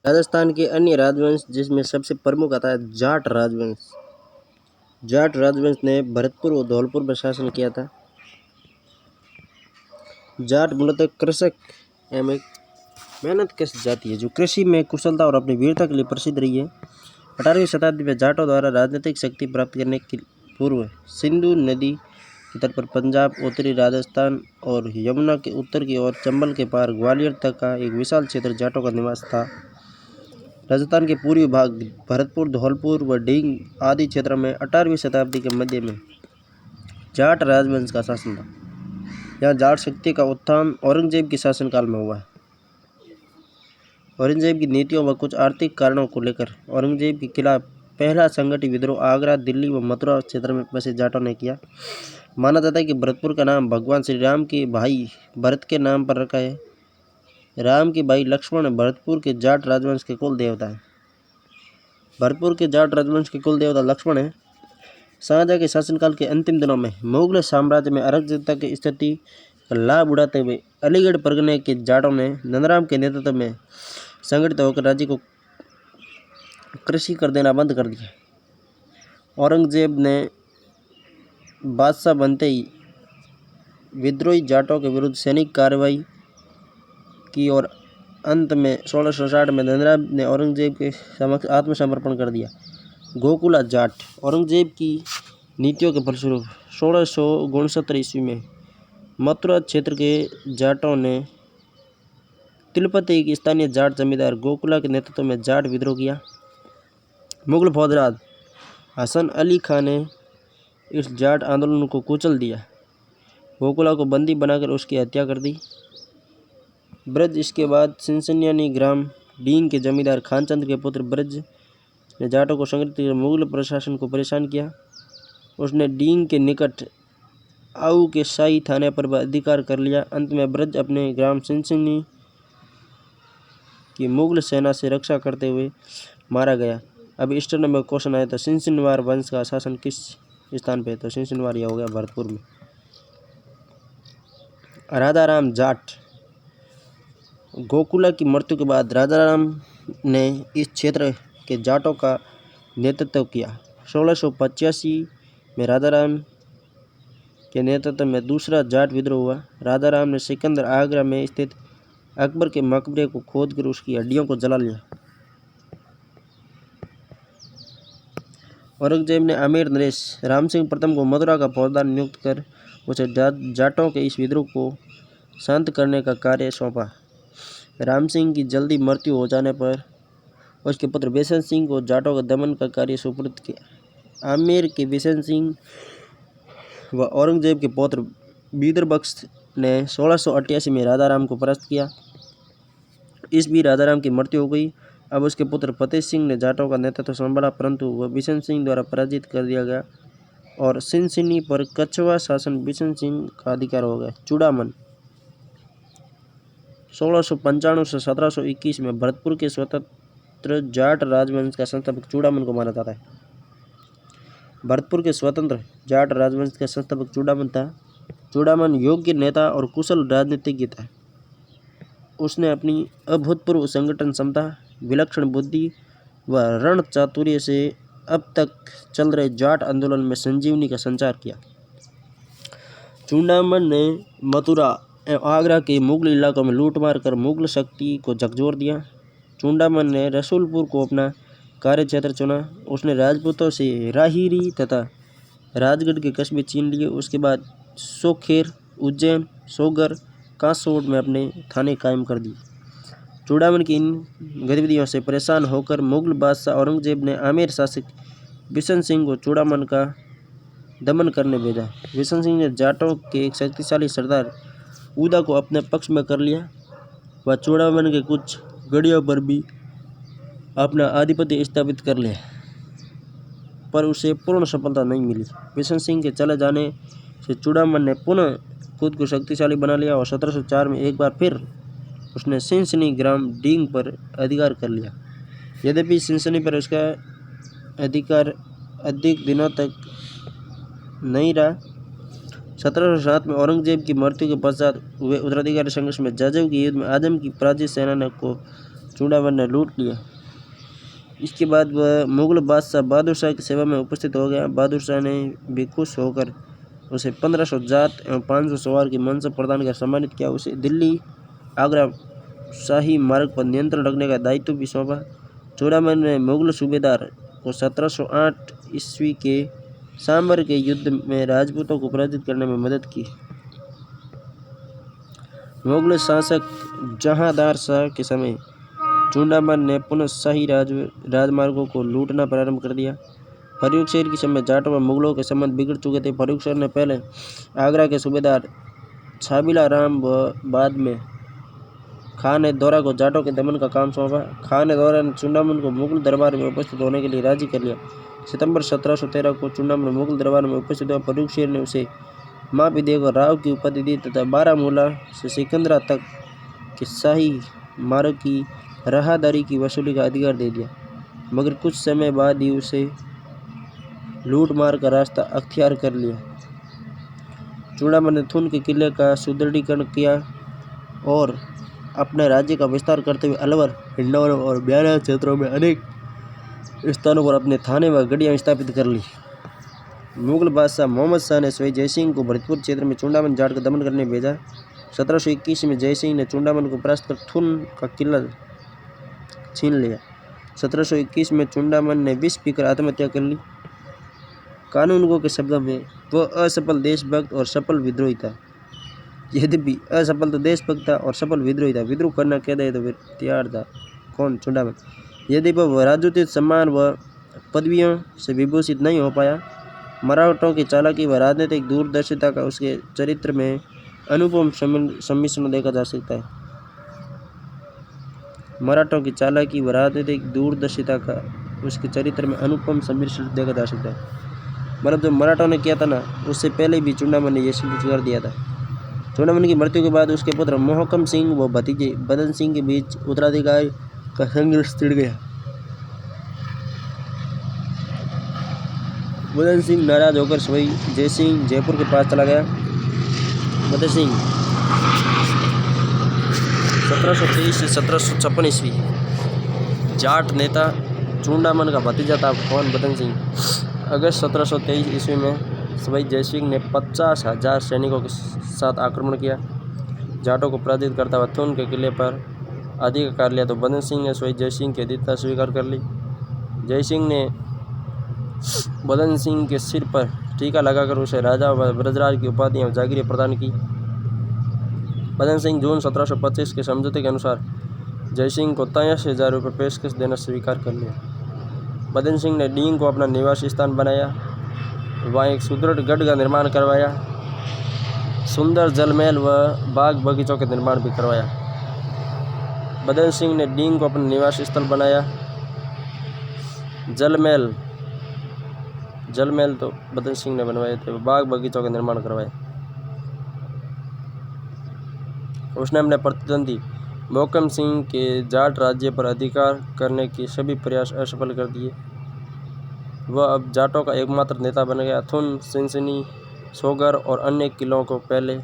राजस्थान के अन्य राजवंश जिसमें सबसे प्रमुख आता है जाट राजवंश। जाट राजवंश ने भरतपुर और धौलपुर पर शासन किया था। जाट मूलतः कृषक एवं एक मेहनतकश जाति है जो कृषि में कुशलता और अपनी वीरता के लिए प्रसिद्ध रही है। 18वीं शताब्दी में जाटों द्वारा राजनीतिक शक्ति प्राप्त करने के पूर्व सिंधु नदी के तट पर पंजाब, उत्तरी राजस्थान और यमुना के उत्तर की ओर चंबल के पार ग्वालियर तक का एक विशाल क्षेत्र जाटों का निवास था। राजस्थान के पूर्वी भाग भरतपुर, धौलपुर व डींग आदि क्षेत्रों में 18वीं शताब्दी के मध्य में जाट राजवंश का शासन था। यहाँ जाट शक्ति का उत्थान औरंगजेब के शासनकाल में हुआ है। औरंगजेब की नीतियों व कुछ आर्थिक कारणों को लेकर औरंगजेब के खिलाफ पहला संगठित विद्रोह आगरा, दिल्ली व मथुरा क्षेत्र में बसे जाटों ने किया। माना जाता है कि भरतपुर का नाम भगवान श्री राम के भाई भरत के नाम पर रखा है। राम के भाई लक्ष्मण भरतपुर के जाट राजवंश के कुल देवता हैं। भरतपुर के जाट राजवंश के कुल देवता लक्ष्मण हैं। शाहजहां के शासनकाल के अंतिम दिनों में मुगल साम्राज्य में अराजकता की स्थिति का लाभ उठाते हुए अलीगढ़ परगने के जाटों ने नंदराम के नेतृत्व में संगठित होकर राज्य को कृषि कर देना बंद कर दिया। औरंगजेब ने बादशाह बनते ही विद्रोही जाटों के विरुद्ध सैनिक कार्रवाई की और अंत में 1660 में नंदराम ने औरंगजेब के समक्ष आत्मसमर्पण कर दिया। गोकुला जाट औरंगजेब की नीतियों के फलस्वरूप 1669 ईस्वी में मथुरा क्षेत्र के जाटों ने तिलपति के स्थानीय जाट जमींदार गोकुला के नेतृत्व में जाट विद्रोह किया। मुगल फौजदार हसन अली खान ने इस जाट आंदोलन को कुचल दिया। गोकुला को बंदी बनाकर उसकी हत्या कर दी। ब्रज इसके बाद सिनसिनानी ग्राम डींग के जमींदार खानचंद के पुत्र ब्रज ने जाटों को संगठित कर मुगल प्रशासन को परेशान किया। उसने डींग के निकट आऊ के शाही थाने पर अधिकार कर लिया। अंत में ब्रज अपने ग्राम सिनसिनी की मुगल सेना से रक्षा करते हुए मारा गया। अब इस टर्न में क्वेश्चन आया तो सिनसिनवार वंश का शासन किस स्थान पे? तो सिनसिनवार यह हो गया भरतपुर में। राजाराम जाट गोकुला की मृत्यु के बाद राजाराम ने इस क्षेत्र के जाटों का नेतृत्व किया। 1685 में राजाराम के नेतृत्व में दूसरा जाट विद्रोह हुआ। राजाराम ने सिकंदर आगरा में स्थित अकबर के मकबरे को खोदकर उसकी हड्डियों को जला लिया। औरंगजेब ने आमेर नरेश राम सिंह प्रथम को मथुरा का फौजदार नियुक्त कर उसे जाटों के इस विद्रोह को शांत करने का कार्य सौंपा। राम सिंह की जल्दी मृत्यु हो जाने पर उसके पुत्र बिशन सिंह को जाटों का दमन का कार्य सुपुर्द किया। आमेर के बिशन सिंह व औरंगजेब के पौत्र बीदरबख्श ने 1688 में राजाराम को परास्त किया। इस बीच राजाराम की मृत्यु हो गई। अब उसके पुत्र फतेह सिंह ने जाटों का नेतृत्व संभाला, परंतु वह बिशन सिंह द्वारा पराजित कर दिया गया और सिनसिनी पर कछवा शासन बिशन सिंह का अधिकार हो गया। चूड़ामन 1695 से 1721 में भरतपुर के स्वतंत्र जाट राजवंश का संस्थापक चूड़ामन को माना जाता है। भरतपुर के स्वतंत्र जाट राजवंश का संस्थापक चूड़ामन था। चूड़ामन योग्य नेता और कुशल राजनीतिज्ञ था। उसने अपनी अभूतपूर्व संगठन क्षमता, विलक्षण बुद्धि व रण चातुर्य से अब तक चल रहे जाट आंदोलन में संजीवनी का संचार किया। चूड़ामन ने मथुरा एवं आगरा के मुगल इलाकों में लूटमार कर मुगल शक्ति को झकझोर दिया। चूड़ामन ने रसूलपुर को अपना कार्यक्षेत्र चुना। उसने राजपूतों से राहिरी तथा राजगढ़ के कस्बे छीन लिए। उसके बाद सोखेर, उज्जैन, सोगर, कांसोड़ में अपने थाने कायम कर दिए। चूड़ामन की इन गतिविधियों से परेशान होकर मुगल बादशाह औरंगजेब ने आमेर शासक बिशन सिंह को चूड़ामन का दमन करने भेजा। बिशन सिंह ने जाटों के एक शक्तिशाली सरदार उदा को अपने पक्ष में कर लिया। वह चूड़ामन के कुछ गढ़ियों पर भी अपना आधिपत्य स्थापित कर लिया, पर उसे पूर्ण सफलता नहीं मिली। बिशन सिंह के चले जाने से चूड़ामन ने पुनः खुद को शक्तिशाली बना लिया और 1704 में एक बार फिर उसने सिनसिनी ग्राम डींग पर अधिकार कर लिया। यद्यपि सिनसिनी पर उसका अधिकार अधिक दिनों तक नहीं रहा। 1707 में औरंगजेब की मृत्यु के पश्चात हुए उत्तराधिकारी संघर्ष में जजेव के युद्ध में आजम की पराजित सेना को चूड़ामन ने लूट लिया। इसके बाद वह मुगल बादशाह बहादुर शाह की सेवा में उपस्थित हो गया। बहादुर शाह ने भी खुश होकर उसे 1500 जात एवं 500 सवार की मनसब प्रदान कर सम्मानित किया। उसे दिल्ली आगरा शाही मार्ग पर नियंत्रण रखने का दायित्व भी सौंपा। चूड़ामन ने मुगल सूबेदार को 1708 ईस्वी के सांबर के युद्ध में राजपूतों को पराजित करने में मदद की। मुगल शासक जहांदार शाह के समय चूड़ामन ने पुनः शाही राजमार्गों को लूटना प्रारंभ कर दिया। फर्रुख शेर के समय जाटों व मुगलों के संबंध बिगड़ चुके थे। फर्रुख शेर ने पहले आगरा के सूबेदार छाबीला राम व बाद में खान ए दौरा को जाटों के दमन का काम सौंपा। खान ए दौरा ने चूड़ामन को मुगल दरबार में उपस्थित होने के लिए राजी कर लिया। सितंबर 1713 को चूड़ामन मुगल दरबार में उपस्थित हुआ। फर्रुख शेर ने उसे माफी देकर राव की उपाधि दी तथा बारामूला से सिकंदरा तक के शाही मार्ग की राहदारी की वसूली का अधिकार दे दिया, मगर कुछ समय बाद ही उसे लूट मार का रास्ता अख्तियार कर लिया। चूड़ामन ने थुन के किले का सुदृढ़ीकरण किया और अपने राज्य का विस्तार करते हुए अलवर, हिंडौर और ब्यारा क्षेत्रों में अनेक स्थानों पर अपने थाने व गढ़ियाँ स्थापित कर ली। मुगल बादशाह मोहम्मद शाह ने सवाई जयसिंह को भरतपुर क्षेत्र में चूड़ामन जाट का दमन करने भेजा। 1721 में जयसिंह ने चूड़ामन को परास्त कर थुन का किला छीन लिया। 1721 में चूड़ामन ने विष पीकर आत्महत्या कर ली। कानूनगो के शब्दों में वह असफल देशभक्त और सफल विद्रोही था। यद्यपि असफल तो देशभक्त था और सफल विद्रोही था। विद्रोह करना कहता है तो फिर तैयार था कौन? चूड़ामन। यद्यपि वह राजनीतिक सम्मान व पदवियों से विभूषित नहीं हो पाया। मराठों की चालाकी व राजनीतिक दूरदर्शिता का उसके चरित्र में अनुपम सम्मिश्रण देखा जा सकता है। मराठों की चालाकी व राजनीतिक दूरदर्शिता का उसके चरित्र में अनुपम सम्मिश्रण देखा जा सकता है। मतलब जो मराठों ने किया था ना, उससे पहले भी चूड़ामन ने ये सब कर दिया था। चूड़ामन की मृत्यु के बाद उसके पुत्र मोहकम सिंह व भतीजे बदन सिंह के बीच उत्तराधिकारी का संघर्ष छिड़ गया। बदन सिंह नाराज होकर सवाई जयसिंह जयपुर के पास चला गया। बदन सिंह 1723 से 1756 ईस्वी जाट नेता चूड़ामन का भतीजा था। कौन? बदन सिंह। अगस्त 1723 ईस्वी में सवाई जयसिंह ने 50,000 सैनिकों के साथ आक्रमण किया। जाटों को पराजित करता हुआ थुन के किले पर अधिकार कर लिया तो बदन सिंह ने सवाई जयसिंह की अधीनता स्वीकार कर ली। जयसिंह ने बदन सिंह के सिर पर टीका लगाकर उसे राजा व ब्रजराज की उपाधियां और जागीरें प्रदान की। बदन सिंह जून 1725 के समझौते के अनुसार जयसिंह को 83,000 रुपये पेशकश देना स्वीकार कर लिया। बदन सिंह ने डींग को अपना निवास स्थान बनाया। वहाँ एक सुदृढ़ गढ़ का निर्माण करवाया। सुंदर जलमहल व बाग बगीचों के निर्माण भी करवाया। बदन सिंह ने डींग को अपना निवास स्थल बनाया। जलमहल तो बदन सिंह ने बनवाए थे। बाग बगीचों का निर्माण करवाया। उसने अपने प्रतिद्वंदी मोहकम सिंह के जाट राज्य पर अधिकार करने के सभी प्रयास असफल कर दिए। वह अब जाटों का एकमात्र नेता बन गया। थुन, सिनसिनी, सोगर और अन्य किलों को पहले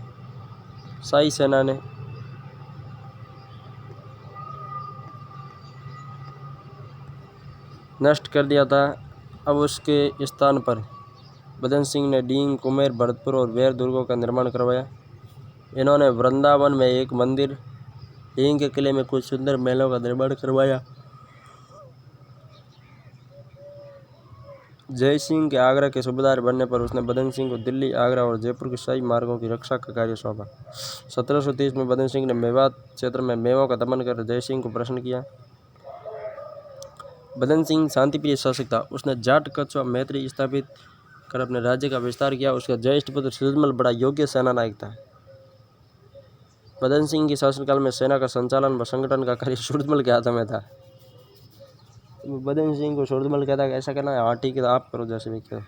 शाही सेना ने नष्ट कर दिया था। अब उसके स्थान पर बदन सिंह ने डींग, कुमेर, भरतपुर और वेर दुर्गों का निर्माण करवाया। इन्होंने वृंदावन में एक मंदिर, डींग के किले में कुछ सुंदर महलों का निर्माण करवाया। जयसिंह के आगरा के सूबेदार बनने पर उसने बदन सिंह को दिल्ली, आगरा और जयपुर के शाही मार्गों की रक्षा का कार्य सौंपा। 1730 में बदन सिंह ने मेवात क्षेत्र में मेवों का दमन कर जयसिंह को प्रसन्न किया। बदन सिंह शांतिप्रिय शासक था। उसने जाट, कच्छ व मैत्री स्थापित कर अपने राज्य का विस्तार किया। उसका ज्येष्ठ पुत्र सूरजमल बड़ा योग्य सेना नायक था। बदन सिंह के शासनकाल में सेना का संचालन व संगठन का कार्य सूरजमल के हाथ में था। बदन सिंह को सूरजमल कहता है कि ऐसा करना है, हाँ ठीक है तो आप करो जैसे भी करो।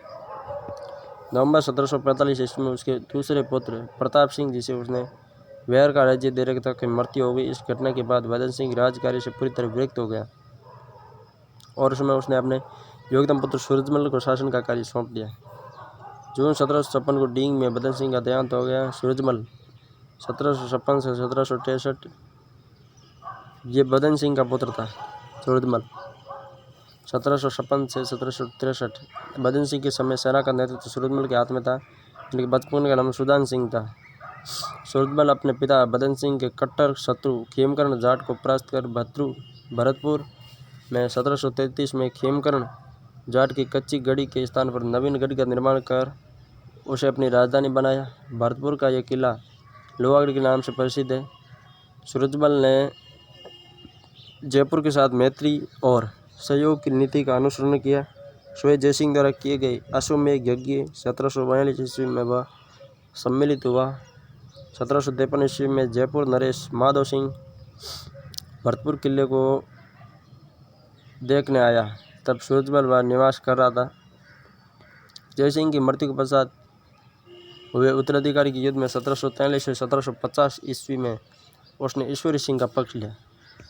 नवंबर 1745 ईस्वी में उसके दूसरे पुत्र प्रताप सिंह, जिसे उसने वेर का राज्य दे रखा था, की मृत्यु हो गई। इस घटना के बाद बदन सिंह राजकार्य से पूरी तरह विरक्त हो गया और उसमें उसने अपने योग्यतम पुत्र सूरजमल को शासन का कार्य सौंप दिया। जून 1756 को डींग में बदन सिंह का देहांत हो गया। सूरजमल 1756 से 1763 ये बदन सिंह का पुत्र था सूरजमल। 1756 से 1763। बदन सिंह के समय सेना का नेतृत्व सूरजमल के हाथ में था, जिनके बचपन का नाम सुदान सिंह था। सूरजमल अपने पिता बदन सिंह के कट्टर शत्रु खेमकर्ण जाट को परास्त कर भरतपुर में 1733 में खेमकर्ण जाट की कच्ची गढ़ी के स्थान पर नवीन गढ़ी का निर्माण कर उसे अपनी राजधानी बनाया। भरतपुर का यह किला लोहागढ़ के नाम से प्रसिद्ध है। सूरजमल ने जयपुर के साथ मैत्री और सहयोग की नीति का अनुसरण किया। स्वयं जयसिंह द्वारा किए गए अश्वमेध यज्ञ 1742 ईस्वी में वह सम्मिलित हुआ। 1753 ईस्वी में जयपुर नरेश माधव सिंह भरतपुर किले को देखने आया, तब सूरजमल वह निवास कर रहा था। जयसिंह की मृत्यु के पश्चात हुए उत्तराधिकारी के युद्ध में 1743 से 1750 ईस्वी में उसने ईश्वरी सिंह का पक्ष लिया।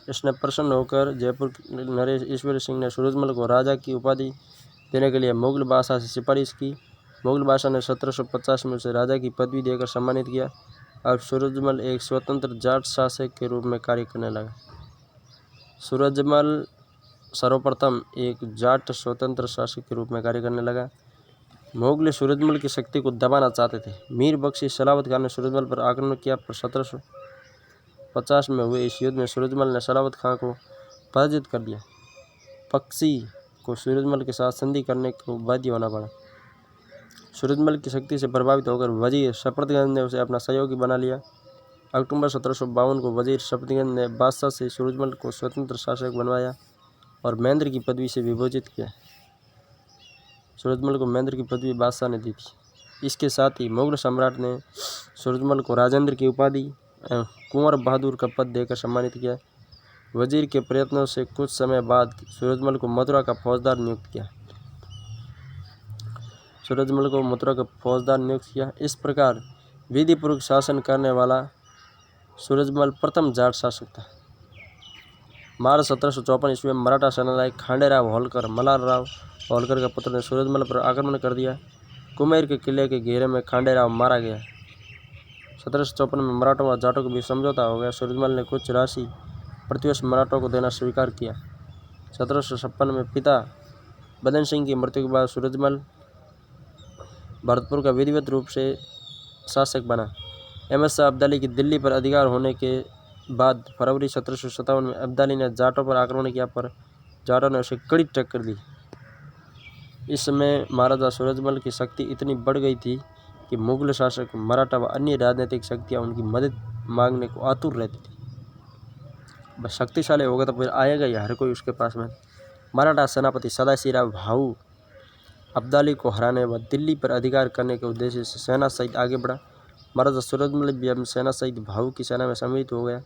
इसने प्रसन्न होकर जयपुर नरेश ईश्वरी सिंह ने सूरजमल को राजा की उपाधि देने के लिए मुगल बादशाह से सिफारिश की। मुगल बादशाह ने 1750 में उसे राजा की पदवी देकर सम्मानित किया। अब सूरजमल एक स्वतंत्र जाट शासक के रूप में कार्य करने लगा। सूरजमल सर्वप्रथम एक जाट स्वतंत्र शासक के रूप में कार्य करने लगा। मुगल सूरजमल की शक्ति को दबाना चाहते थे। मीर बख्शी सलावत खान ने सूरजमल पर आक्रमण किया, पर 1750 में हुए इस युद्ध में सूरजमल ने सलावत खान को पराजित कर दिया। बख्शी को सूरजमल के साथ संधि करने को बाध्य होना पड़ा। सूरजमल की शक्ति से प्रभावित होकर वजीर शपथगंज ने उसे अपना सहयोगी बना लिया। अक्टूबर 1752 को वजीर शपथगंज ने बादशाह से सूरजमल को स्वतंत्र शासक बनवाया और महेंद्र की पदवी से विभूषित किया। सूरजमल को महेंद्र की पदवी बादशाह ने दी थी। इसके साथ ही मुगल सम्राट ने सूरजमल को राजेंद्र की उपाधि एवं कुंवर बहादुर का पद देकर सम्मानित किया। वजीर के प्रयत्नों से कुछ समय बाद सूरजमल को मथुरा का फौजदार नियुक्त किया। इस प्रकार विधिपूर्वक शासन करने वाला सूरजमल प्रथम जाट शासक था। मार्च 1754 ईस्वी में मराठा सेनानायक खांडेराव होलकर मल्हारराव होलकर का पुत्र ने सूरजमल पर आक्रमण कर दिया। कुमेर के किले के घेरे में खांडेराव मारा गया। 1754 में मराठों और जाटों के बीच समझौता हो गया। सूरजमल ने कुछ राशि प्रतिवर्ष मराठों को देना स्वीकार किया। 1756 में पिता बदन सिंह की मृत्यु के बाद सूरजमल भरतपुर का विधिवत रूप से शासक बना। अहमद शाह अब्दाली की दिल्ली पर अधिकार होने के बाद फरवरी 1757 में अब्दाली ने जाटों पर आक्रमण किया, पर जाटों ने उसे कड़ी टक्कर दी। इस समय महाराजा सूरजमल की शक्ति इतनी बढ़ गई थी कि मुगल शासक, मराठा व अन्य राजनीतिक शक्तियाँ उनकी मदद मांगने को आतुर रहती थी। बस शक्तिशाली होगा तो फिर आएगा ही हर कोई उसके पास में। मराठा सेनापति सदाशिवराव भाऊ अब्दाली को हराने व दिल्ली पर अधिकार करने के उद्देश्य से सेना सहित आगे बढ़ा। महाराजा सूरजमल भी अपनी सेना सहित भाऊ की सेना में सम्मिलित हो गया।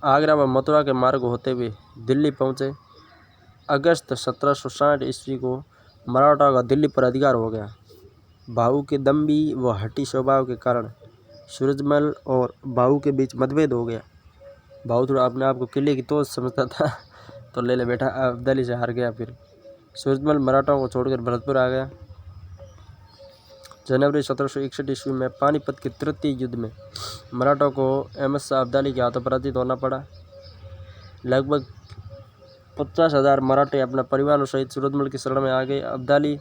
आगरा व मथुरा के मार्ग होते हुए दिल्ली पहुँचे। अगस्त 1760 ईस्वी को मराठा का दिल्ली पर अधिकार हो गया। भाऊ के दम्भी व हठी स्वभाव के कारण सूरजमल और भाऊ के बीच मतभेद हो गया। भाऊ थोड़ा अपने आप को किले की तोड़ समझता था, तो ले बेटा, अब्दाली से हार गया। फिर सूरजमल मराठाओं को छोड़कर भरतपुर आ गया। जनवरी 1761 ईस्वी में पानीपत के तृतीय युद्ध में मराठाओं को अहमद शाह अब्दाली के हाथों पराजित होना पड़ा। लगभग 50,000 मराठे अपने परिवारों सहित सूरजमल की शरण में आ गए। अब्दाली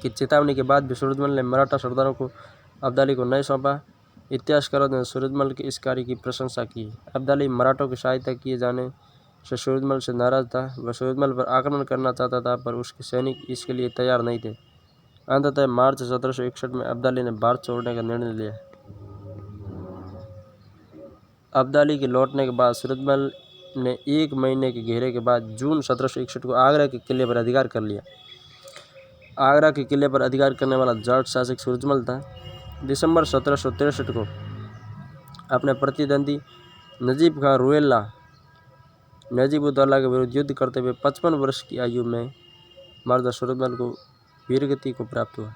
की चेतावनी के बाद भी सूरजमल ने मराठा सरदारों को अब्दाली को नहीं सौंपा। इतिहासकारों ने सूरजमल के इस कार्य की प्रशंसा की। अब्दाली मराठों की सहायता किए जाने से सूरजमल से नाराज था। वह सूरजमल पर आक्रमण करना चाहता था, पर उसके सैनिक इसके लिए तैयार नहीं थे। अंततः मार्च 1761 में अब्दाली ने भारत छोड़ने का निर्णय लिया। अब्दाली के लौटने के बाद सूरजमल ने 1 महीने के घेरे के बाद जून 1761 को आगरा के किले पर अधिकार कर लिया। आगरा के किले पर अधिकार करने वाला जाट शासक सूरजमल था। दिसंबर 1763 को अपने प्रतिद्वंदी नजीब खान रुएला नजीब-उद-दौला के विरुद्ध युद्ध करते हुए 55 वर्ष की आयु में महाराजा सूरजमल को वीरगति को प्राप्त हुआ।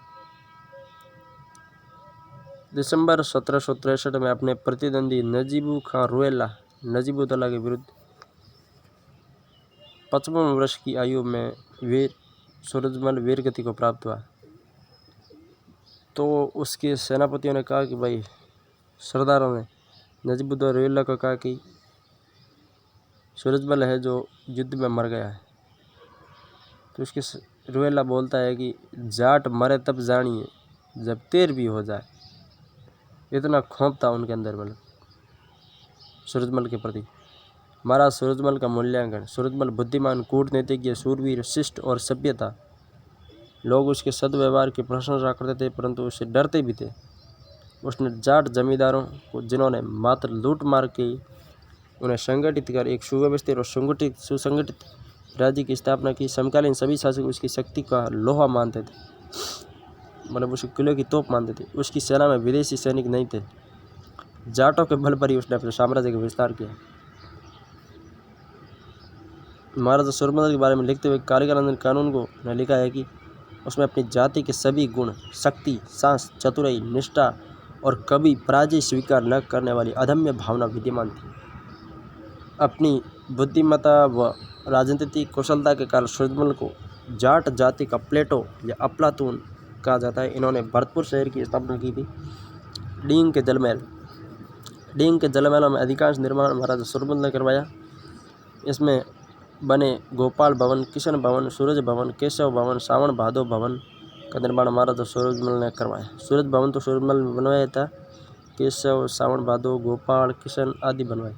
दिसंबर 1763 में अपने प्रतिद्वंदी नजीब खान रुएला नजीब-उद-दौला के विरुद्ध 55 वर्ष की आयु में सूरजमल वीरगति को प्राप्त हुआ। तो उसके सेनापतियों ने कहा कि भाई, सरदारों ने नजीबुद्दौला रोहिल्ला को कहा कि सूरजमल है जो युद्ध में मर गया है। तो उसके रोहिल्ला बोलता है कि जाट मरे तब जानिए जब तेर भी हो जाए। इतना खौफ था उनके अंदर मतलब सूरजमल के प्रति। महाराज सूरजमल का मूल्यांकन। सूरजमल बुद्धिमान, कूटनीतिज्ञ, शूरवीर, शिष्ट और सभ्य था। लोग उसके सद्व्यवहार की प्रशंसा करते थे परंतु उससे डरते भी थे। उसने जाट जमींदारों को जिन्होंने मात्र लूट मार के उन्हें संगठित कर एक सुव्यवस्थित और सुसंगठित राज्य की स्थापना की। समकालीन सभी शासक उसकी शक्ति का लोहा मानते थे, मतलब उसके किले की तोप मानते थे। उसकी सेना में विदेशी सैनिक नहीं थे। जाटों के बल पर ही उसने अपने साम्राज्य का विस्तार किया। महाराजा सूरजमल के बारे में लिखते हुए कालिकानंद कानून को ने लिखा है कि उसमें अपनी जाति के सभी गुण, शक्ति, साहस, चतुराई, निष्ठा और कभी पराजय स्वीकार न करने वाली अदम्य भावना विद्यमान थी। अपनी बुद्धिमत्ता व राजनीतिक कुशलता के कारण सूरजमल को जाट जाति का प्लेटो या अफलातून कहा जाता है। इन्होंने भरतपुर शहर की स्थापना की थी। डींग के जलमहलों में अधिकांश निर्माण महाराजा सूरजमल ने करवाया। इसमें बने गोपाल भवन, किशन भवन, सूरज भवन, केशव भवन, सावन भादो भवन का निर्माण महाराजा सूरजमल ने करवाया। सूरज भवन तो सूरजमल ने बनवाया था। केशव, सावन भादो, गोपाल, किशन आदि बनवाए।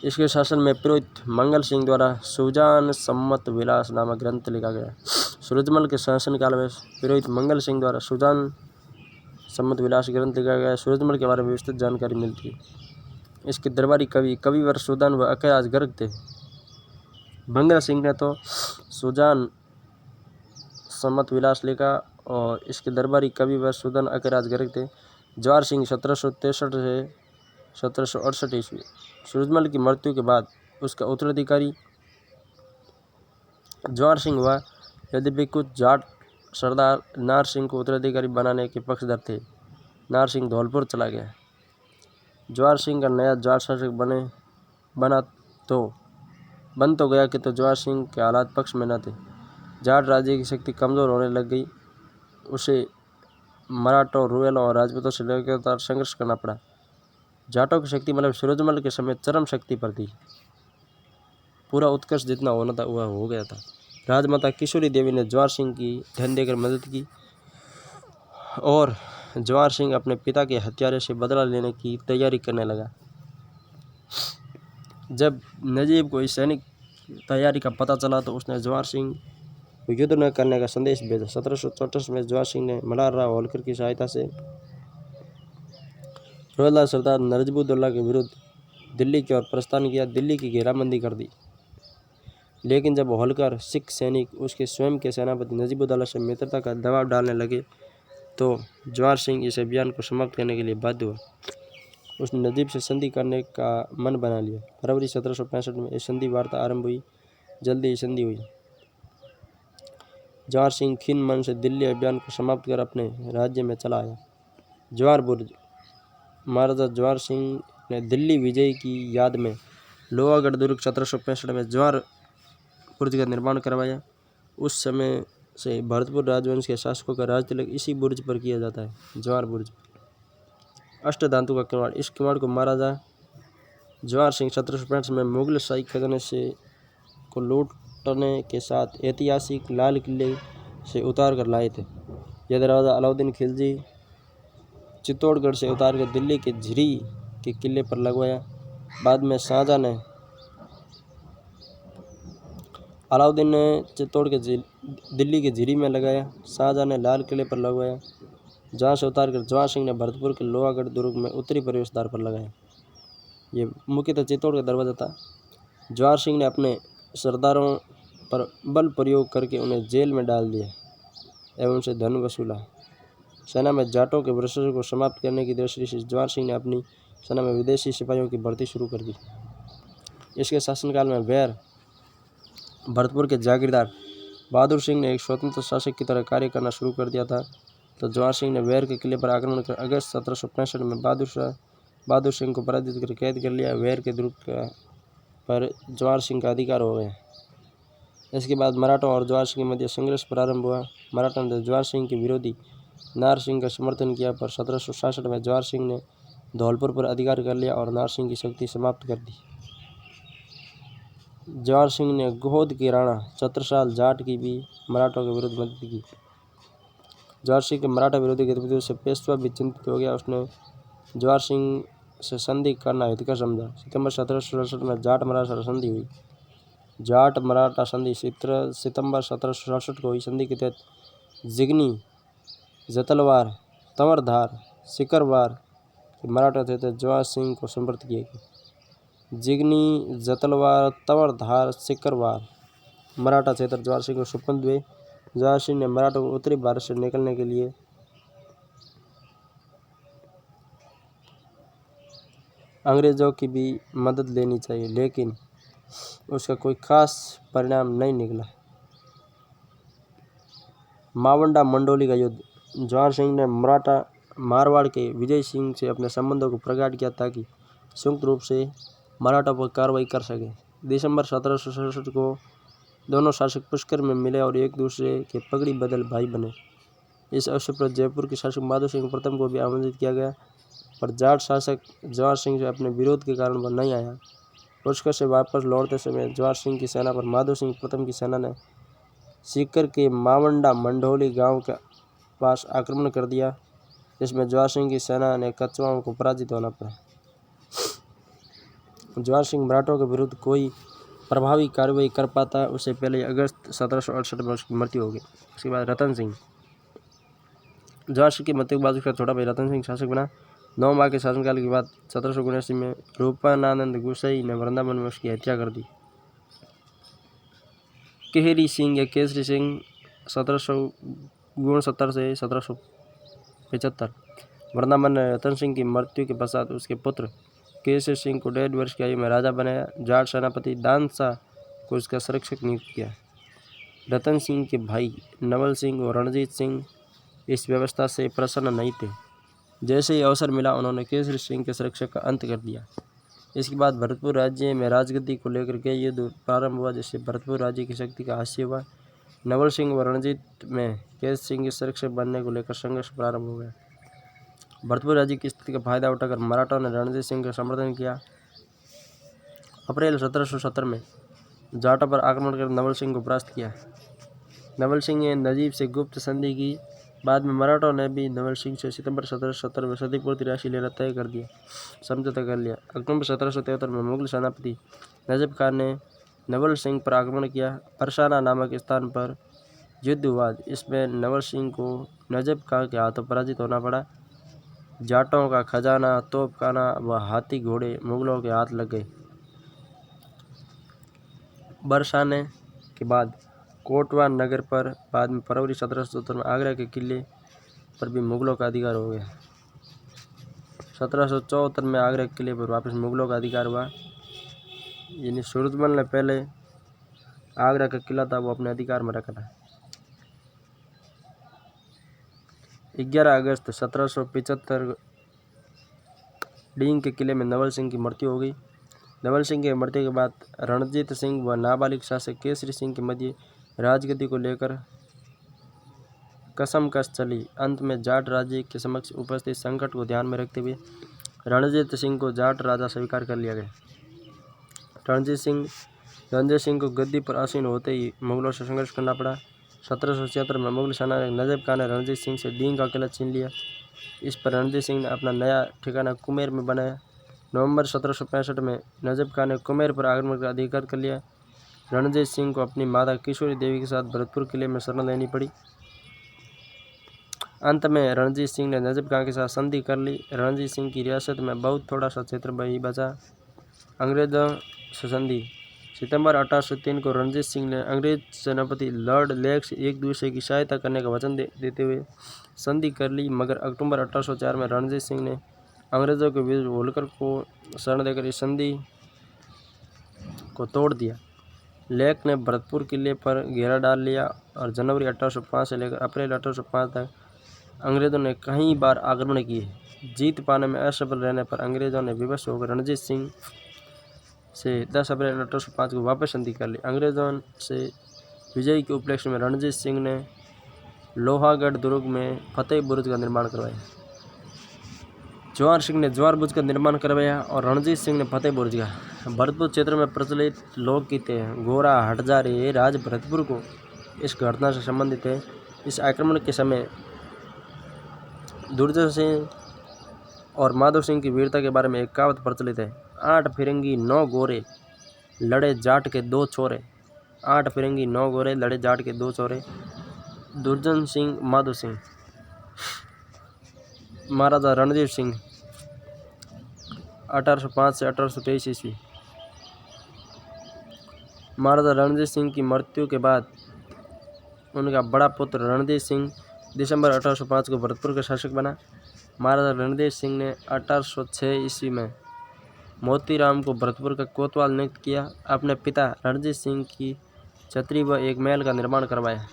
इसके शासन में पुरोहित मंगल सिंह द्वारा सुजान सम्मत विलास नामक ग्रंथ लिखा गया। सूरजमल के शासनकाल में पुरोहित मंगल सिंह द्वारा सुजान सम्मत विलास ग्रंथ लिखा गया। सूरजमल के बारे में विस्तृत जानकारी मिलती है। इसके दरबारी कविवर सुजान व अकराज गर्ग थे। मंगल सिंह ने तो सुजान सम्मत विलास लिखा और इसके दरबारी कविवर सुजान अकराज गर्ग थे। जवाहर सिंह 1763 से 1768 ईस्वी। सूरजमल की मृत्यु के बाद उसका उत्तराधिकारी जवाहर सिंह हुआ। यद्यपि कुछ जाट सरदार नार सिंह को उत्तराधिकारी बनाने के पक्षधर थे। नार सिंह धौलपुर चला गया। जवाहर सिंह का नया जाट शासक बन तो गया कि तो जवाहर सिंह के हालात पक्ष में न थे। जाट राज्य की शक्ति कमज़ोर होने लग गई। उसे मराठों, रोयलों और राजपूतों से लगातार संघर्ष करना पड़ा। जाटों की शक्ति मतलब सूरजमल के समय चरम शक्ति पर थी। पूरा उत्कर्ष जितना होना था वह हो गया था। राजमाता किशोरी देवी ने जवाहर सिंह की धन देकर मदद की और जवाहर सिंह अपने पिता के हत्यारे से बदला लेने की तैयारी करने लगा। जब नजीब को इस सैनिक तैयारी का पता चला तो उसने जवाहर सिंह को युद्ध न करने का संदेश भेजा। 1764 में जवाहर सिंह ने मल्हार राव होलकर की सहायता से रोहिल्ला सरदार नजीबुद्दौला के विरुद्ध दिल्ली की ओर प्रस्थान किया। दिल्ली की घेराबंदी कर दी। लेकिन जब होलकर सिख सैनिक उसके स्वयं के सेनापति नजीबुद्दौला से मित्रता का दबाव डालने लगे तो जवाहर सिंह इस अभियान को समाप्त करने के लिए बाध्य हुआ। उसने नजीब से संधि करने का मन बना लिया। फरवरी 1765 में इस संधि वार्ता आरंभ हुई। जल्दी ही संधि हुई। जवाहर सिंह खिन्न मन से दिल्ली अभियान को समाप्त कर अपने राज्य में चला आया। जवाहर बुर्ज। महाराजा जवाहर सिंह ने दिल्ली विजय की याद में लोहागढ़ दुर्ग 1765 में जवाहर बुर्ज का निर्माण करवाया। उस समय से भरतपुर राजवंश के शासकों का राज तिलक इसी बुर्ज पर किया जाता है, जवाहर बुर्ज। अष्टधातु का किवाड़। इस किवाड़ को महाराजा जवाहर सिंह 1765 में मुगल शाही खजाने से को लूटने के साथ ऐतिहासिक लाल किले से उतार कर लाए थे। यह दरवाज़ा अलाउद्दीन खिलजी चित्तौड़गढ़ से उतार कर दिल्ली के झिरी के किले पर लगवाया। बाद में शाहजहां ने अलाउद्दीन ने चित्तौड़ के दिल्ली के झिरी में लगाया। शाहजहां ने लाल किले पर लगवाया, जहाँ से उतार कर जवाहर सिंह ने भरतपुर के लोहागढ़ दुर्ग में उत्तरी प्रवेश द्वार पर लगाया। ये मुख्यतः चित्तौड़ का दरवाज़ा था। जवाहर सिंह ने अपने सरदारों पर बल प्रयोग करके उन्हें जेल में डाल दिया एवं उनसे धन वसूला। सेना में जाटों के वर्चस्व को समाप्त करने की दृष्टि से जवाहर सिंह ने अपनी सेना में विदेशी सिपाहियों की भर्ती शुरू कर दी। इसके शासनकाल में वैर भरतपुर के जागीरदार बहादुर सिंह ने एक स्वतंत्र शासक की तरह कार्य करना शुरू कर दिया था। तो जवाहर सिंह ने वैर के किले पर आक्रमण कर अगस्त 1765 में बहादुर सिंह को पराजित कर कैद कर लिया। वैर के दुर्ग पर जवाहर सिंह का अधिकार हो गया। इसके बाद मराठों और जवाहर सिंह के मध्य संघर्ष प्रारंभ हुआ। मराठों ने जवाहर सिंह के विरोधी नार सिंह का समर्थन किया, पर 1766 में जवाहर सिंह ने धौलपुर पर अधिकार कर लिया और नार सिंह की शक्ति समाप्त कर दी। जवाहर सिंह ने गोहद के राणा छत्रसाल जाट की भी मराठों के विरुद्ध मदद की। जवाहर सिंह के मराठा विरोधी गतिविधियों से पेशवा भी चिंतित हो गया। उसने जवाहर सिंह से संधि करना हितकर समझा। सितंबर 1767 में जाट मराठा संधि हुई। जाट मराठा संधि सितंबर 1767 को हुई। संधि के तहत जिगनी, जतलवार, तंवरधार, सिकरवार के मराठा थे जवाहर सिंह को समर्पित किए गए। जिगनी, जतलवार, तंवरधार, सिकरवार मराठा क्षेत्र जवाहर सिंह को सुपुर्द हुए। जवाहर सिंह ने मराठों को उत्तरी भारत से निकलने के लिए अंग्रेजों की भी मदद लेनी चाहिए, लेकिन उसका कोई खास परिणाम नहीं निकला। मावंडा मंडोली का युद्ध। जवाहर सिंह ने मारवाड़ के विजय सिंह से अपने संबंधों को प्रकट किया ताकि संयुक्त रूप से मराठों पर कार्रवाई कर सके। दिसंबर 1767 को दोनों शासक पुष्कर में मिले और एक दूसरे के पगड़ी बदल भाई बने। इस अवसर पर जयपुर के शासक माधो सिंह प्रथम को भी आमंत्रित किया गया, पर जाट शासक जवाहर सिंह से अपने विरोध के कारण वह नहीं आया। पुष्कर से वापस लौटते समय जवाहर सिंह की सेना पर माधो सिंह प्रथम की सेना ने सीकर के मावंडा मंडोली गांव के पास आक्रमण कर दिया, जिसमें जवाहर सिंह की सेना ने कछवाओं को पराजित होना पड़ा। जवाहर सिंह मराठों के विरुद्ध कोई प्रभावी कार्रवाई कर पाता उससे पहले अगस्त 1768 में उसकी मृत्यु हो गई। उसके बाद रतन सिंह। जवाहर सिंह की मृत्यु के बाद उसका छोटा भाई रतन सिंह शासक बना। 9 माह के शासनकाल के बाद 1779 में रूपानंद गोसाई ने वृंदावन में उसकी हत्या कर दी। केहरी सिंह या केसरी सिंह 1769 से 1775 वृंदावन ने रतन सिंह की मृत्यु के पश्चात उसके पुत्र केसरी सिंह को 1.5 वर्ष की आयु में राजा बनाया। जाट सेनापति दानशाह को उसका संरक्षक नियुक्त किया। रतन सिंह के भाई नवल सिंह और रणजीत सिंह इस व्यवस्था से प्रसन्न नहीं थे। जैसे ही अवसर मिला उन्होंने केसरी सिंह के संरक्षक का अंत कर दिया। इसके बाद भरतपुर राज्य में राजगद्दी को लेकर के युद्ध प्रारंभ हुआ, जिससे भरतपुर राज्य की शक्ति का हास्य हुआ। नवल सिंह व रणजीत में केसरी सिंह के संरक्षक बनने को लेकर संघर्ष प्रारंभ हो गया। भरतपुर राज्य की स्थिति का फायदा उठाकर मराठों ने रणजीत सिंह का समर्थन किया। अप्रैल 1770 में जाटों पर आक्रमण कर नवल सिंह को परास्त किया। नवल सिंह ने नजीब से गुप्त संधि की। बाद में मराठों ने भी नवल सिंह से सितंबर 1770 में क्षतिपूर्ति राशि लेना तय कर दिया, समझौता कर लिया। अक्टूबर 1773 में मुगल सेनापति नजब खान ने नवल सिंह पर आक्रमण किया। परसाना नामक स्थान पर युद्ध हुआ। इसमें नवल सिंह को नजब खान के हाथों पराजित होना पड़ा। जाटों का खजाना, तोपखाना व हाथी घोड़े मुगलों के हाथ लग गए। बरसाने के बाद कोटवा नगर पर बाद में फरवरी 1770 में आगरा के किले पर भी मुगलों का अधिकार हो गया। 1774 में आगरा के किले पर वापस मुगलों का अधिकार हुआ। यानी सूरजमल ने पहले आगरा का किला था वो अपने अधिकार में रखा था। 11 अगस्त 1775 डींग के किले में नवल सिंह की मृत्यु हो गई। नवल सिंह की मृत्यु के बाद रणजीत सिंह व नाबालिग शासक केसरी सिंह के मध्य राजगद्दी को लेकर कसमकस चली। अंत में जाट राज्य के समक्ष उपस्थित संकट को ध्यान में रखते हुए रणजीत सिंह को जाट राजा स्वीकार कर लिया गया। रणजीत सिंह को गद्दी पर आसीन होते ही मुगलों से संघर्ष करना पड़ा। 1776 में मुगल सेना ने नजब खान ने रणजीत सिंह से डींग का किला छीन लिया। इस पर रणजीत सिंह ने अपना नया ठिकाना कुमेर में बनाया। नवंबर 1765 में नजब खान ने कुमेर पर आक्रमण का अधिकार कर लिया। रणजीत सिंह को अपनी माता किशोरी देवी के साथ भरतपुर किले में शरण लेनी पड़ी। अंत में रणजीत सिंह ने नजब खान के साथ संधि कर ली। रणजीत सिंह की रियासत में बहुत थोड़ा सा क्षेत्र ही बचा। अंग्रेजों से संधि। सितंबर 1803 को रणजीत सिंह ने अंग्रेज सेनापति लॉर्ड लेक से एक दूसरे की सहायता करने का वचन देते हुए संधि कर ली, मगर अक्टूबर 1804 में रणजीत सिंह ने अंग्रेजों के विरुद्ध होलकर को शरण देकर इस संधि को तोड़ दिया। लेक ने भरतपुर किले पर घेरा डाल लिया और जनवरी 1805 से लेकर अप्रैल 1805 तक अंग्रेजों ने कई बार आक्रमण किए। जीत पाने में असफल रहने पर अंग्रेजों ने विवश होकर रणजीत सिंह से 10 अप्रैल 1805 को वापस संधि कर ली। अंग्रेजों से विजय के उपलक्ष्य में रणजीत सिंह ने लोहागढ़ दुर्ग में फतेह बुरुज का निर्माण करवाया। जवाहर सिंह ने ज्वार बुर्ज का निर्माण करवाया और रणजीत सिंह ने फतेह बुर्ज का। भरतपुर क्षेत्र में प्रचलित लोकगीत है गोरा हट जा रे राज भरतपुर को इस घटना से संबंधित है। इस आक्रमण के समय दुर्जन सिंह और माधव सिंह की वीरता के बारे में एक कहावत प्रचलित है, 8 फिरंगी 9 गोरे लड़े जाट के 2 छोरे। 8 फिरंगी 9 गोरे लड़े जाट के 2 छोरे। दुर्जन सिंह माधव सिंह। महाराजा रणजीत सिंह 1805 से 1823 ईस्वी। महाराजा रणजीत सिंह की मृत्यु के बाद उनका बड़ा पुत्र रणजीत सिंह दिसंबर 1805 को भरतपुर का शासक बना। महाराजा रणजीत सिंह ने 1806 ईस्वी में मोतीराम को भरतपुर का कोतवाल नियुक्त किया। अपने पिता रणजीत सिंह की छतरी व एक महल का निर्माण करवाया।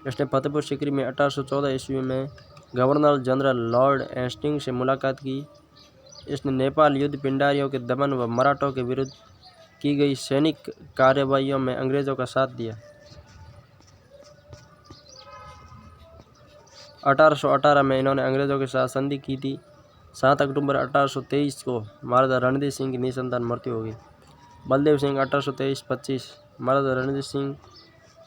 इसने फतेहपुर सीकरी में 1814 ईस्वी में गवर्नर जनरल लॉर्ड हेस्टिंग से मुलाकात की। इसने नेपाल युद्ध पिंडारियों के दमन व मराठों के विरुद्ध की गई सैनिक कार्रवाइयों में अंग्रेजों का साथ दिया। 1818 में इन्होंने अंग्रेजों के साथ संधि की थी। 7 अक्टूबर 1823 को महाराजा रणजीत सिंह की निसंतान मृत्यु हो गई। बलदेव सिंह 1823-25। महाराजा रणजीत सिंह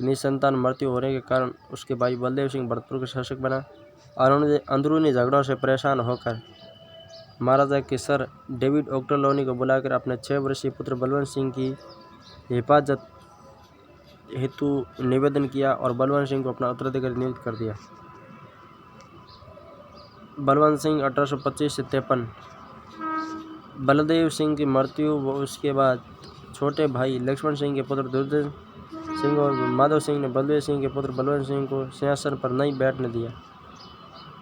निसंतान मृत्यु होने के कारण उसके भाई बलदेव सिंह भरतपुर का शासक बना और अंदरूनी झगड़ों से परेशान होकर महाराजा के सर डेविड ओक्टरलोनी को बुलाकर अपने 6 वर्षीय पुत्र बलवंत सिंह की हिफाजत हेतु निवेदन किया और बलवंत सिंह को अपना उत्तराधिकारी नियुक्त कर दिया। बलवंत सिंह 1825 से 53। बलदेव सिंह की मृत्यु व उसके बाद छोटे भाई लक्ष्मण सिंह के पुत्र दुर्जन सिंह और माधव सिंह ने बलदेव सिंह के पुत्र बलवंत सिंह को सिंहासन पर नहीं बैठने दिया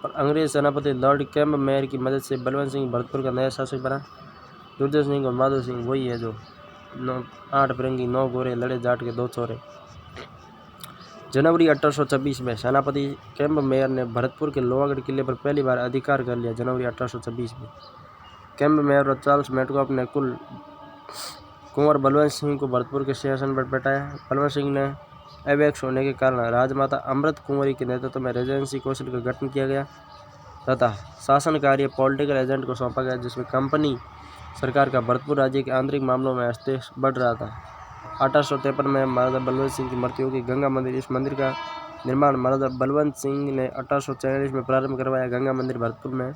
और अंग्रेज सेनापति लॉर्ड कैम्पबेल की मदद से बलवंत सिंह भरतपुर का नया शासक बना। दुर्जन सिंह और माधव सिंह वही है जो 8 फिरंगी 9 गोरे लड़े जाट के 2 छोरे। जनवरी 1826 में सेनापति कैम्पबेल ने भरतपुर के लोहागढ़ किले पर पहली बार अधिकार कर लिया। जनवरी 1826 में कैम्पबेल और चार्ल्स मेटकॉफ ने कुंवर बलवंत सिंह को भरतपुर के सिंहासन पर बैठाया। बलवंत सिंह ने अवैक्ष होने के कारण राजमाता अमृत कुंवरी के नेतृत्व में रेजेंसी कौंसिल का गठन किया गया तथा शासन कार्य पॉलिटिकल एजेंट को सौंपा गया, जिसमें कंपनी सरकार का भरतपुर राज्य के आंतरिक मामलों में हस्तक्षेप बढ़ रहा था। 1853 में महाराजा बलवंत सिंह की मृत्यु होगी। गंगा मंदिर। इस मंदिर का निर्माण महाराजा बलवंत सिंह ने 1846 में प्रारंभ करवाया। गंगा मंदिर भरतपुर में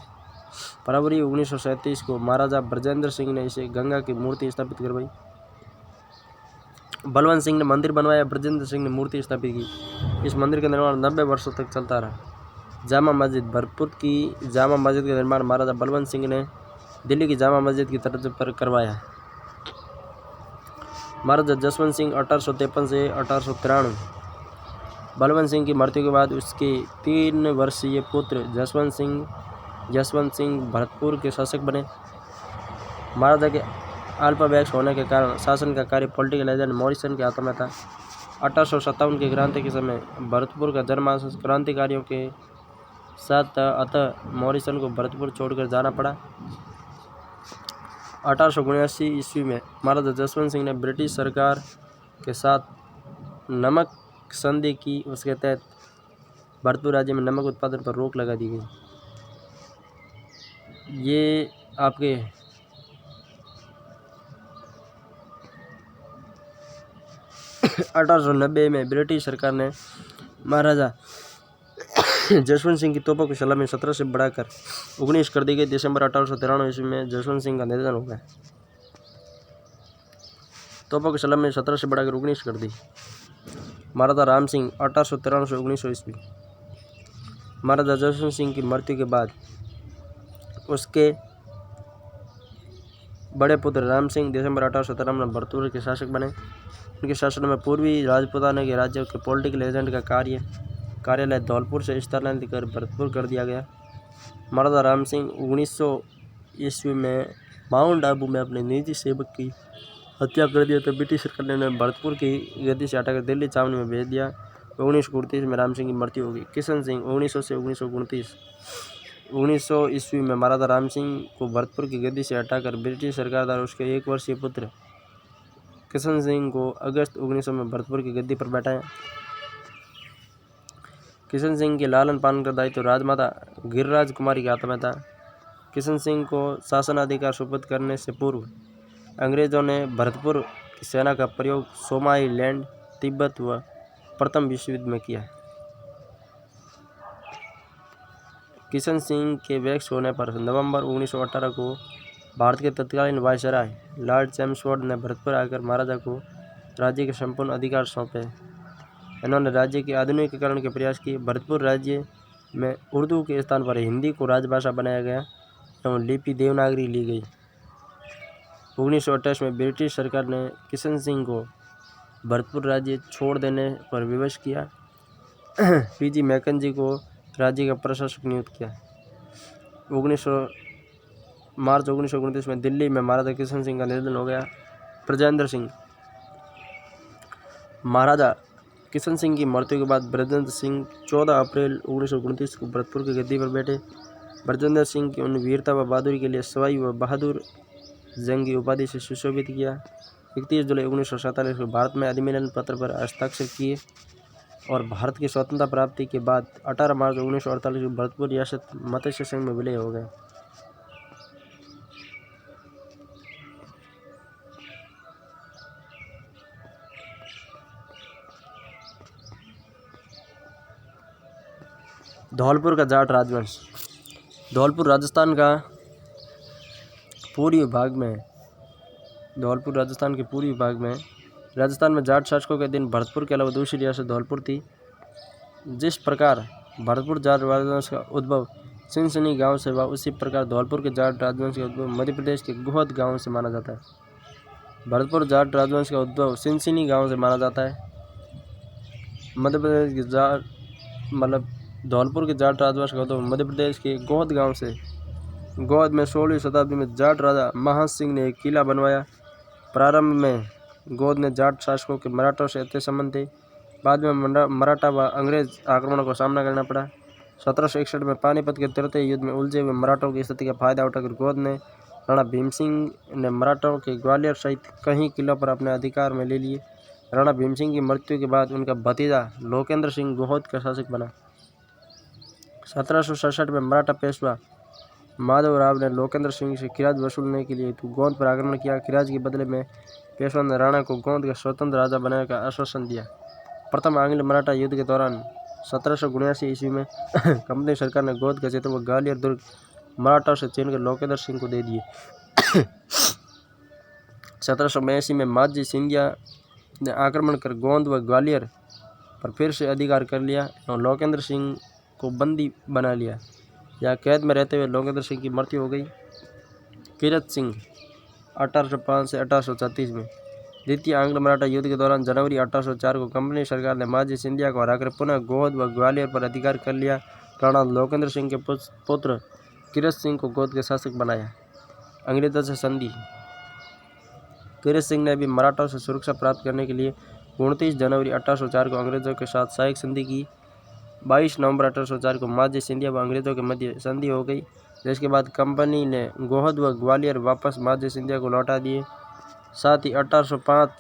फरवरी 1937 को महाराजा ब्रजेंद्र सिंह ने इसे गंगा की मूर्ति स्थापित करवाई। बलवंत सिंह ने मंदिर बनवाया, ब्रजेंद्र सिंह ने मूर्ति स्थापित की। इस मंदिर का निर्माण 90 वर्षों तक चलता रहा। जामा मस्जिद। भरतपुर की जामा मस्जिद का निर्माण महाराजा बलवंत सिंह ने दिल्ली की जामा मस्जिद की तर्ज पर करवाया। महाराजा जसवंत सिंह 1853 से 1893। बलवंत सिंह की मृत्यु के बाद उसके 3 वर्षीय पुत्र जसवंत सिंह भरतपुर के शासक बने। महाराजा के अल्पवयस्क होने के कारण शासन का कार्य पॉलिटिकल एजेंट मॉरिसन के हाथों में था। 1857 की क्रांति के समय भरतपुर का जनमानस क्रांतिकारियों के साथ था, अतः मॉरिसन को भरतपुर छोड़कर जाना पड़ा। 1879 ईस्वी में महाराजा जसवंत सिंह ने ब्रिटिश सरकार के साथ नमक संधि की। उसके तहत भरतपुर राज्य में नमक उत्पादन पर रोक लगा दी गई। ये आपके 1890 में ब्रिटिश सरकार ने महाराजा जसवंत सिंह की तोपों की सलामी 17 से बढ़ाकर 19 कर दी गई। दिसंबर 1893 ईस्वी में जसवंत सिंह का निधन हो गया। तोपों की सलामी 17 से बढ़ाकर 19 कर दी। महाराजा राम सिंह 1893 से 1900 ईस्वी। महाराजा जसवंत सिंह की मृत्यु के बाद उसके बड़े पुत्र राम सिंह दिसंबर 1817 में भरतपुर के शासक बने। उनके शासन में पूर्वी राजपूताना के राज्य के पॉलिटिकल एजेंट का कार्यालय धौलपुर से स्थानांतरित कर भरतपुर कर दिया गया। महाराजा राम सिंह 1900 ईस्वी में माउंट आबू में अपने निजी सेवक की हत्या कर दिया, तो ब्रिटिश सरकार ने उन्हें भरतपुर की गद्दी से हटाकर दिल्ली छावनी में भेज दिया। 1939 में राम सिंह की मृत्यु होगी। किशन सिंह 1900 से 1929। 1900 ईस्वी में महाराजा राम सिंह को भरतपुर की गद्दी से हटाकर ब्रिटिश सरकार द्वारा उसके 1 वर्षीय पुत्र किशन सिंह को अगस्त 1900 में भरतपुर की गद्दी पर बैठाया। किशन सिंह के लालन पालन का दायित्व राजमाता गिरिराज कुमारी के हाथ में था। किशन सिंह को शासनाधिकार सुपुर्द करने से पूर्व अंग्रेजों ने भरतपुर की सेना का प्रयोग सोमालीलैंड, तिब्बत व प्रथम विश्व युद्ध में किया। किशन सिंह के वैक्स होने पर नवंबर 1918 को भारत के तत्कालीन वायसराय लॉर्ड चैम्सफोर्ड ने भरतपुर आकर महाराजा को राज्य के संपूर्ण अधिकार सौंपे। इन्होंने राज्य के आधुनिकीकरण के प्रयास किए। भरतपुर राज्य में उर्दू के स्थान पर हिंदी को राजभाषा बनाया गया एवं लिपि देवनागरी ली गई। 1928 में ब्रिटिश सरकार ने किशन सिंह को भरतपुर राज्य छोड़ देने पर विवश किया। पीजी मैकेंजी को राज्य का प्रशासक नियुक्त किया। मार्च 1929 में दिल्ली में महाराजा किशन सिंह का निधन हो गया। ब्रजेंद्र सिंह। महाराजा किशन सिंह की मृत्यु के बाद ब्रजेंद्र सिंह 14 अप्रैल 1929 को भरतपुर की गद्दी पर बैठे। ब्रजेंद्र सिंह की उन वीरता व बहादुरी के लिए सवाई व बहादुर जंगी उपाधि से सुशोभित किया। 31 जुलाई 1947 को भारत में अधिनियम पत्र पर हस्ताक्षर किए और भारत की स्वतंत्रता प्राप्ति के बाद 18 मार्च 1948 को भरतपुर रियासत मत्स्य संघ में विलय हो गए। धौलपुर का जाट राजवंश। धौलपुर राजस्थान का पूर्वी भाग में धौलपुर राजस्थान के पूर्वी भाग में राजस्थान में जाट शासकों के दिन भरतपुर के अलावा दूसरी रियासत धौलपुर थी। जिस प्रकार भरतपुर जाट राजवंश का उद्भव सिनसिनी गांव से हुआ, उसी प्रकार धौलपुर के जाट राजवंश का उद्भव मध्य प्रदेश के गोहद गांव से माना जाता है। भरतपुर जाट राजवंश का उद्भव सिनसिनी गांव से माना जाता है। मध्य प्रदेश के जाट धौलपुर के जाट राजवंश का उद्भव मध्य प्रदेश के गोहद गांव से। गोहद में 16वीं शताब्दी में जाट राजा महान सिंह ने एक किला बनवाया। प्रारंभ में गोहद ने जाट शासकों के मराठों से अच्छे संबंध थे। बाद में मराठा व अंग्रेज आक्रमणों का सामना करना पड़ा। 1761 में पानीपत के तृतीय युद्ध में उलझे हुए मराठों की स्थिति का फायदा उठाकर गोहद ने राणा भीम सिंह ने मराठों के ग्वालियर सहित कई किलों पर अपने अधिकार में ले लिए। राणा भीम सिंह की मृत्यु के बाद उनका भतीजा लोकेंद्र सिंह गोहद का शासक बना। 1767 में मराठा पेशवा माधवराव ने लोकेंद्र सिंह से खिराज वसूलने के लिए गोंद पर आक्रमण किया। खिराज के बदले में पेशवा ने राणा को गोंद का स्वतंत्र राजा बनाने का आश्वासन दिया। प्रथम आंग्ल मराठा युद्ध के दौरान 1779 ईस्वी में कंपनी सरकार ने गोंद का क्षेत्र व ग्वालियर दुर्ग मराठों से छीनकर लोकेंद्र सिंह को दे दिए। 1782 में माजी सिंधिया ने आक्रमण कर गोंद व ग्वालियर पर फिर से अधिकार कर लिया और लोकेंद्र सिंह को बंदी बना लिया। यहाँ कैद में रहते हुए लोकेंद्र सिंह की मृत्यु हो गई। कीरत सिंह 1805 से 1836 में द्वितीय आंग्ल मराठा युद्ध के दौरान जनवरी 1804 को कंपनी सरकार ने माजी सिंधिया को हराकर पुनः गोहद व ग्वालियर पर अधिकार कर लिया। राणा लोकेंद्र सिंह के पुत्र कीरत सिंह को गोहद के शासक बनाया। अंग्रेजों से संधि। कीरत सिंह ने भी मराठों से सुरक्षा प्राप्त करने के लिए 29 जनवरी 1804 को अंग्रेजों के साथ सहायक संधि की। 22 नवंबर 1804 को माजी सिंधिया व अंग्रेजों के मध्य संधि हो गई, जिसके बाद कंपनी ने गोहद व ग्वालियर वापस माजी सिंधिया को लौटा दिए। साथ ही 1805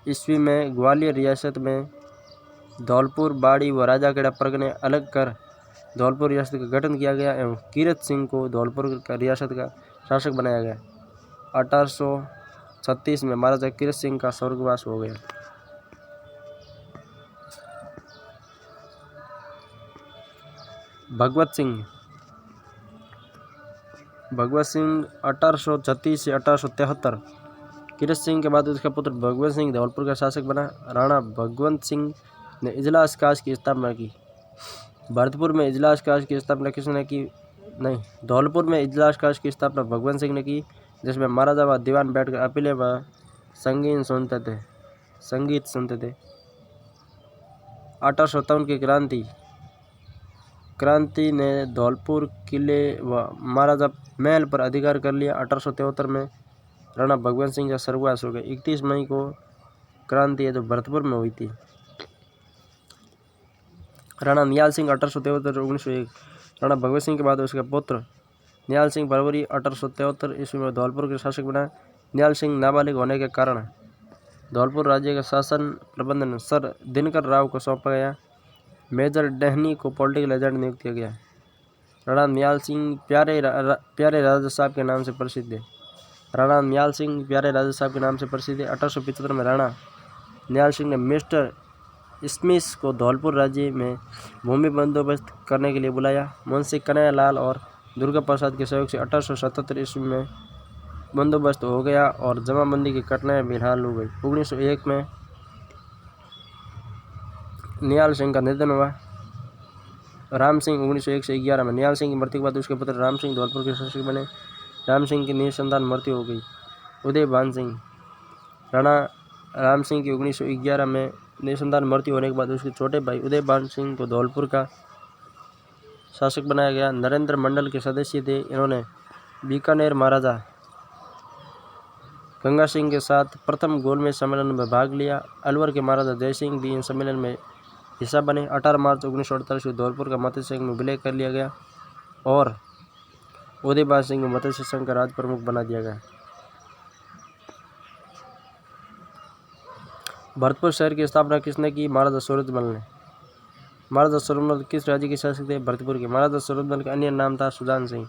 ईस्वी में ग्वालियर रियासत में धौलपुर, बाड़ी व राजाखेड़ा परगने अलग कर धौलपुर रियासत का गठन किया गया एवं कीरत सिंह को धौलपुर का रियासत का शासक बनाया गया। 1836 में महाराजा कीरत सिंह का स्वर्गवास हो गया। भगवत सिंह 1836 से 1873। कीरत सिंह के बाद उसका पुत्र भगवत सिंह धौलपुर का शासक बना। राणा भगवंत सिंह ने इजलास काज की स्थापना की। भरतपुर में इजलास काज की स्थापना किसने की? धौलपुर में इजलास काज की स्थापना भगवंत सिंह ने की, जिसमें महाराजा व दीवान बैठकर अपीलें व संगीत सुनते थे। 1857 की क्रांति ने धौलपुर किले व महाराजा महल पर अधिकार कर लिया। 1873 में राणा भगवंत सिंह का स्वर्गवास हो गया। 31 मई को क्रांति है जो भरतपुर में हुई थी। राणा निहाल सिंह 1873-1901। राणा भगवत सिंह के बाद उसका पुत्र निहाल सिंह फरवरी 1873 ईस्वी में धौलपुर के शासक बना। निहाल सिंह नाबालिग होने के कारण धौलपुर राज्य का शासन प्रबंधन सर दिनकर राव को सौंपा गया। मेजर डहनी को पॉलिटिकल एजेंट नियुक्त किया गया। राणा म्याल सिंह प्यारे राजा साहब के नाम से प्रसिद्ध है। राणा म्याल सिंह प्यारे राजा साहब के नाम से प्रसिद्ध है। 1875 में राणा म्याल सिंह ने मिस्टर स्मिथ को धौलपुर राज्य में भूमि बंदोबस्त करने के लिए बुलाया। मुंशी कन्हैया लाल और दुर्गा प्रसाद के सहयोग से 1877 ईस्वी में बंदोबस्त हो गया और जमाबंदी की घटनाएं बेहाल हो गई। 1901 में निहाल सिंह का निधन हुआ। राम सिंह 1901 से 11 में निहाल सिंह की मृत्यु के बाद उसके पुत्र राम सिंह धौलपुर के शासक बने। राम सिंह की निसंतान मृत्यु हो गई। उदय भान सिंह राणा राम सिंह की 1911 में निसंतान मृत्यु होने के बाद उसके छोटे भाई उदय भान सिंह को धौलपुर का शासक बनाया गया। नरेंद्र मंडल के सदस्य थे। इन्होंने बीकानेर महाराजा गंगा सिंह के साथ प्रथम गोलमेज सम्मेलन में भाग लिया। अलवर के महाराजा जय सिंह भी इन सम्मेलन में हिस्सा बने। 18 मार्च 1948 को धौलपुर का मत्स्य संघ में विलय कर लिया गया और उदयभान सिंह को मत्स्य संघ का राज प्रमुख बना दिया गया। भरतपुर शहर की स्थापना किसने की? महाराजा सूरजमल ने। महाराजा सूरजमल किस राज्य के शासक थे? भरतपुर के। महाराजा सूरजमल का अन्य नाम था सुजान सिंह।